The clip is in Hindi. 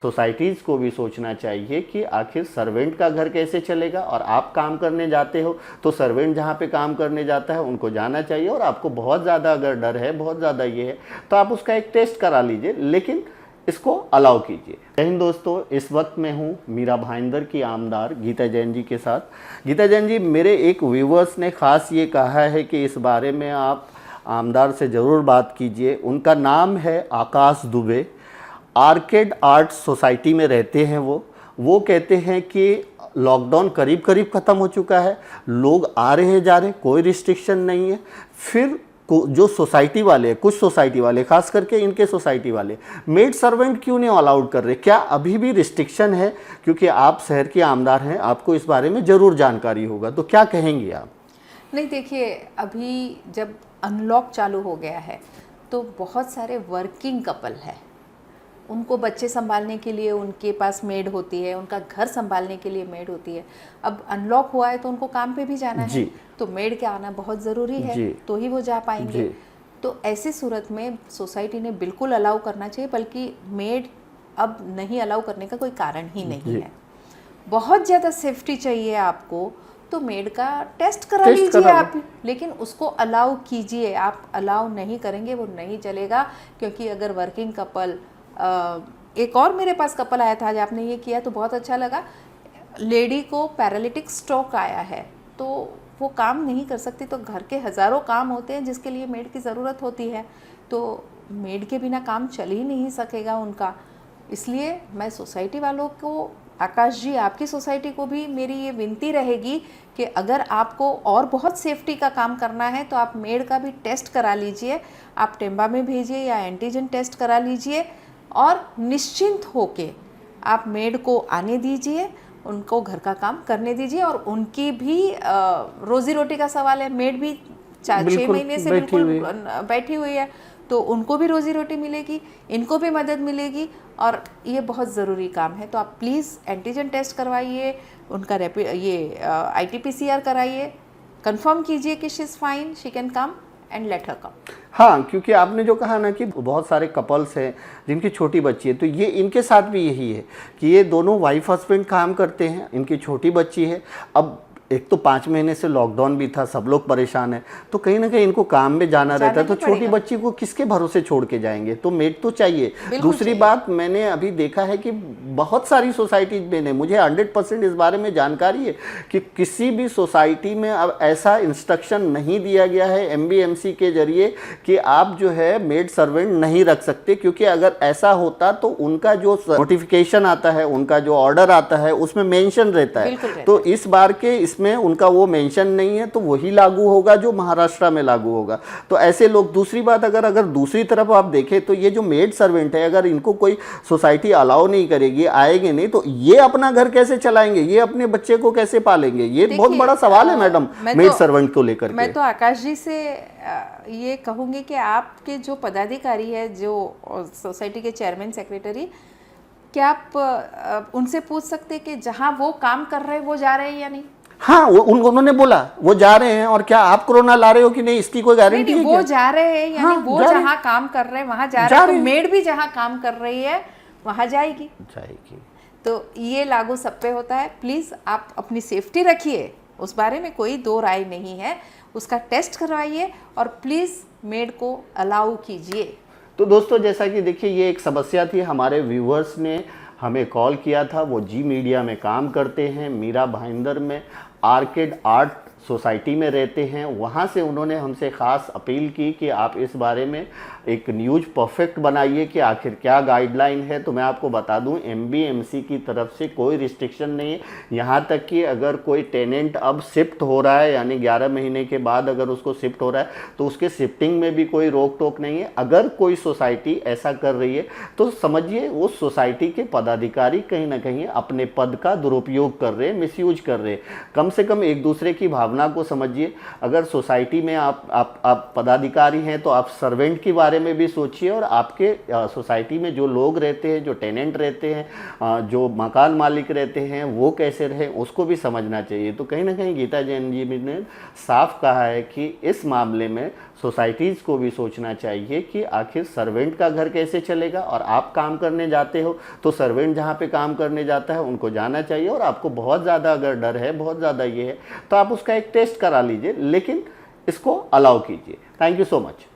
सोसाइटीज़ को भी सोचना चाहिए कि आखिर सर्वेंट का घर कैसे चलेगा, और आप काम करने जाते हो तो सर्वेंट जहाँ पे काम करने जाता है उनको जाना चाहिए। और आपको बहुत ज़्यादा अगर डर है, बहुत ज़्यादा ये है, तो आप उसका एक टेस्ट करा लीजिए, लेकिन इसको अलाउ कीजिए। जय हिंद दोस्तों, इस वक्त मैं हूँ मीरा भाईंदर की आमदार गीता जैन जी के साथ। गीता जैन जी, मेरे एक व्यूवर्स ने ख़ास ये कहा है कि इस बारे में आप आमदार से ज़रूर बात कीजिए। उनका नाम है आकाश दुबे, आर्केड आर्ट सोसाइटी में रहते हैं। वो कहते हैं कि लॉकडाउन करीब करीब ख़त्म हो चुका है, लोग आ रहे हैं जा रहे हैं, कोई रिस्ट्रिक्शन नहीं है। फिर जो सोसाइटी वाले हैं, कुछ सोसाइटी वाले, खास करके इनके सोसाइटी वाले, मेड सर्वेंट क्यों नहीं अलाउड कर रहे? क्या अभी भी रिस्ट्रिक्शन है? क्योंकि आप शहर के आमदार हैं, आपको इस बारे में ज़रूर जानकारी होगा, तो क्या कहेंगी आप? नहीं, देखिए, अभी जब अनलॉक चालू हो गया है तो बहुत सारे वर्किंग कपल है, उनको बच्चे संभालने के लिए उनके पास मेड होती है, उनका घर संभालने के लिए मेड होती है। अब अनलॉक हुआ है तो उनको काम पे भी जाना है, तो मेड के आना बहुत ज़रूरी है, तो ही वो जा पाएंगे। तो ऐसी सूरत में सोसाइटी ने बिल्कुल अलाउ करना चाहिए, बल्कि मेड अब नहीं अलाउ करने का कोई कारण ही नहीं है। बहुत ज़्यादा सेफ्टी चाहिए आपको तो मेड का टेस्ट करा लीजिए आप, लेकिन उसको अलाउ कीजिए। आप अलाउ नहीं करेंगे वो नहीं चलेगा, क्योंकि अगर वर्किंग कपल, एक और मेरे पास कपल आया था आज, आपने ये किया तो बहुत अच्छा लगा। लेडी को पैरालिटिक स्ट्रोक आया है, तो वो काम नहीं कर सकती, तो घर के हज़ारों काम होते हैं जिसके लिए मेड की ज़रूरत होती है, तो मेड के बिना काम चल ही नहीं सकेगा उनका। इसलिए मैं सोसाइटी वालों को, आकाश जी, आपकी सोसाइटी को भी मेरी ये विनती रहेगी कि अगर आपको और बहुत सेफ्टी का काम करना है तो आप मेड का भी टेस्ट करा लीजिए। आप टेम्बा में भेजिए या एंटीजन टेस्ट करा लीजिए, और निश्चिंत होके आप मेड को आने दीजिए, उनको घर का काम करने दीजिए। और उनकी भी रोज़ी रोटी का सवाल है, मेड भी 6 महीने से बिल्कुल बैठी हुई है, तो उनको भी रोज़ी रोटी मिलेगी, इनको भी मदद मिलेगी, और ये बहुत ज़रूरी काम है। तो आप प्लीज़ एंटीजन टेस्ट करवाइए, उनका ITPCR कराइए, कंफर्म कीजिए कि she is fine, she can come and let her come. हाँ, क्योंकि आपने जो कहा ना कि बहुत सारे कपल्स हैं जिनकी छोटी बच्ची है, तो ये इनके साथ भी यही है कि ये दोनों वाइफ हस्बैंड काम करते हैं, इनकी छोटी बच्ची है। अब एक तो 5 महीने से लॉकडाउन भी था, सब लोग परेशान हैं, तो कहीं ना कहीं इनको काम में जाना रहता है, तो छोटी बच्ची को किसके भरोसे छोड़ के जाएंगे? तो मेड तो चाहिए। दूसरी बात, मैंने अभी देखा है कि बहुत सारी सोसाइटीज में ने, मुझे 100% इस बारे में जानकारी है कि किसी भी सोसाइटी में अब ऐसा इंस्ट्रक्शन नहीं दिया गया है MBMC के जरिए कि आप जो है मेड सर्वेंट नहीं रख सकते, क्योंकि अगर ऐसा होता तो उनका जो नोटिफिकेशन आता है, उनका जो ऑर्डर आता है, उसमें मेंशन रहता है। तो इस बार के में उनका वो मेंशन नहीं है, तो वही लागू होगा जो महाराष्ट्र में लागू होगा। तो ऐसे लोग, दूसरी बात, अगर दूसरी तरफ आप देखें तो ये जो मेड सर्वेंट है, अगर इनको कोई सोसाइटी अलाउ नहीं करेगी, आएंगे नहीं, तो ये अपना घर कैसे चलाएंगे? ये अपने बच्चे को कैसे पालेंगे? ये बहुत बड़ा सवाल है मैडम, मेड सर्वेंट को लेकर। मैं तो आकाश जी से ये कहूंगी कि आपके जो पदाधिकारी है, जो सोसाइटी के चेयरमैन, सेक्रेटरी, क्या आप उनसे पूछ सकते कि जहां वो काम कर रहे हैं वो जा रहे हैं या नहीं? हाँ, उन्होंने बोला वो जा रहे हैं, और क्या आप कोरोना ला रहे हो कि नहीं, इसकी कोई गारंटी है? वो जा रहे हैं, यानी वो जहाँ काम कर रहे हैं वहां जा रहे हैं, तो मेड भी जहाँ काम कर रही है वहां जाएगी। तो ये लागू सब पे होता है। प्लीज आप अपनी सेफ्टी रखिए, उस बारे में कोई दो राय नहीं है, उसका टेस्ट करवाइए और प्लीज मेड को अलाउ कीजिए। तो दोस्तों, जैसा कि देखिए, ये एक समस्या थी, हमारे व्यूवर्स ने हमें कॉल किया था, वो जी मीडिया में काम करते हैं, मीरा भाईंदर में आर्केड आर्ट सोसाइटी में रहते हैं। वहाँ से उन्होंने हमसे ख़ास अपील की कि आप इस बारे में एक न्यूज़ परफेक्ट बनाइए कि आखिर क्या गाइडलाइन है। तो मैं आपको बता दूं, MBMC की तरफ से कोई रिस्ट्रिक्शन नहीं है। यहाँ तक कि अगर कोई टेनेंट अब शिफ्ट हो रहा है, यानी 11 महीने के बाद अगर उसको शिफ्ट हो रहा है, तो उसके शिफ्टिंग में भी कोई रोक टोक नहीं है। अगर कोई सोसाइटी ऐसा कर रही है तो समझिए उस सोसाइटी के पदाधिकारी कहीं ना कहीं अपने पद का दुरुपयोग कर रहे हैं, मिसयूज कर रहे हैं। कम से कम एक दूसरे की भावना को समझिए। अगर सोसाइटी में आप पदाधिकारी हैं तो आप सर्वेंट की बात बारे में भी सोचिए और आपके सोसाइटी में जो लोग रहते हैं, जो टेनेंट रहते हैं, जो मकान मालिक रहते हैं, वो कैसे रहे उसको भी समझना चाहिए। तो कहीं ना कहीं गीता जैन जी ने साफ कहा है कि इस मामले में सोसाइटीज़ को भी सोचना चाहिए कि आखिर सर्वेंट का घर कैसे चलेगा, और आप काम करने जाते हो तो सर्वेंट जहाँ पे काम करने जाता है उनको जाना चाहिए। और आपको बहुत ज़्यादा अगर डर है, बहुत ज़्यादा ये है, तो आप उसका एक टेस्ट करा लीजिए, लेकिन इसको अलाउ कीजिए। Thank you so much.